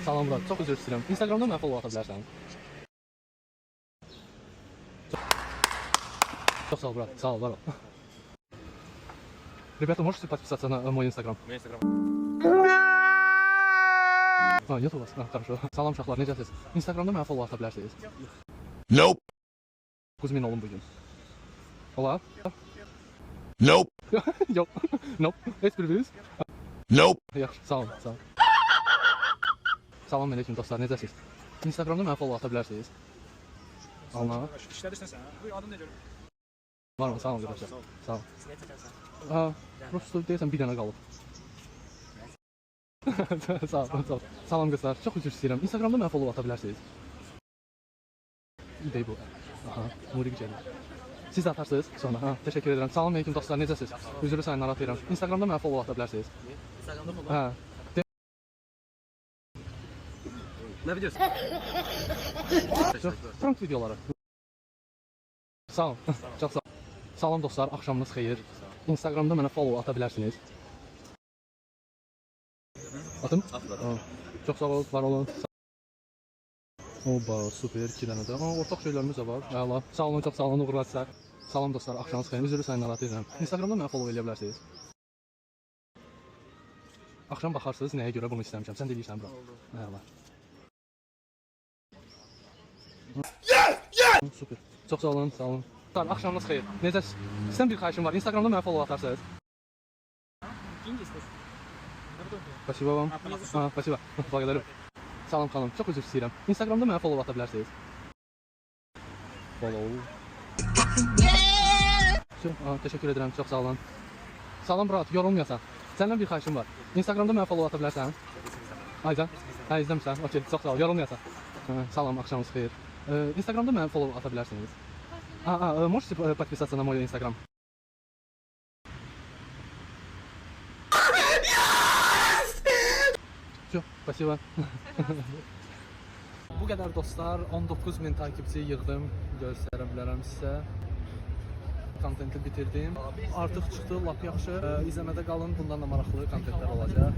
Salam Murat, çox üzr istəyirəm. Instagramda mənə follow ata bilərsən. Çok sağ ol, брат. Sağ ol, var ol. Ребята, можете подписаться на мой инстаграм? Мой инстаграм. Нет у вас? Хорошо. Salam uşaqlar, necəsiniz? Instagramda mənə follow ata bilərsiniz. Nope. Kuzmin olun bugün. Ola? Nope. Yok. Nope. Heç biriniz? Nope. Yaxşı, sağ olun, sağ olun. Salam aleyküm dostlar, necəsiniz? Instagramda mənə follow ata bilərsiniz. Allah. İşlədirsən sən? Buyur, adın necə? Var mı? Sağ olun arkadaşlar. Sağ olun. Prosto deyəsən bir dənə qalıb. Sağ olun, sağ olun. Salam qızlar, çox üzr istəyirəm. Instagramda mənə follow ata bilərsiniz. İyi bu. Aha, Nuri gəlir. Siz də atarsınız sonra. Ha, təşəkkür edirəm. Salam aleyküm dostlar, necəsiniz? Üzrü sayın narahat edirəm. Instagramda mənə follow ata bilərsiniz. Instagramda follow. Hə. Ne videosu? Prank videoları. Sağ ol. Çox sağ ol. Salam dostlar, axşamınız xeyir. Instagramda mənə follow ata bilərsiniz. Atım? Çox sağ ol, var olun. Oba, super, 2 dənə də. Ortaq şeylərimiz də var. Əla. Sağ olun, çox sağ olun, uğurlar sizə. Salam dostlar, axşamınız xeyir. Üzrü sayın narahat edirəm. Instagramda mənə follow edə bilərsiniz. Axşam baxarsınız nəyə görə bunu istəmişəm. Sən deyirsən, bura. Əla. Super. Çox sağ olun, sağ olun. Axşamınız xeyir. Necəsiz? Sizdən bir xahişim var. Instagramda mənə follow atarsınız. Спасибо вам. Спасибо. Благодарю. Salam xanım, çox üzr istəyirəm. Instagramda mənə follow ata bilərsiniz. Follow. Təşəkkür edirəm, çox sağ olun. Salam Murat, yorulmayasan. Səndən bir xahişim var. Instagramda mənə follow ata bilərsən. Aycan. Hə, izləmirsən. Okey, çox sağ ol. Yorulmayasan. Salam, axşamınız xeyir. Instagramda mənə follow ata bilərsiniz. Можете подписаться на мой инстаграм? Çok, спасибо. Bu qədər dostlar, 19.000 takipçi yığdım, göstərə bilərəm sizə. Kontenti bitirdim. Artıq çıxdı, lap yaxşı. İzləmədə qalın, bundan da maraqlı kontentlər olacaq.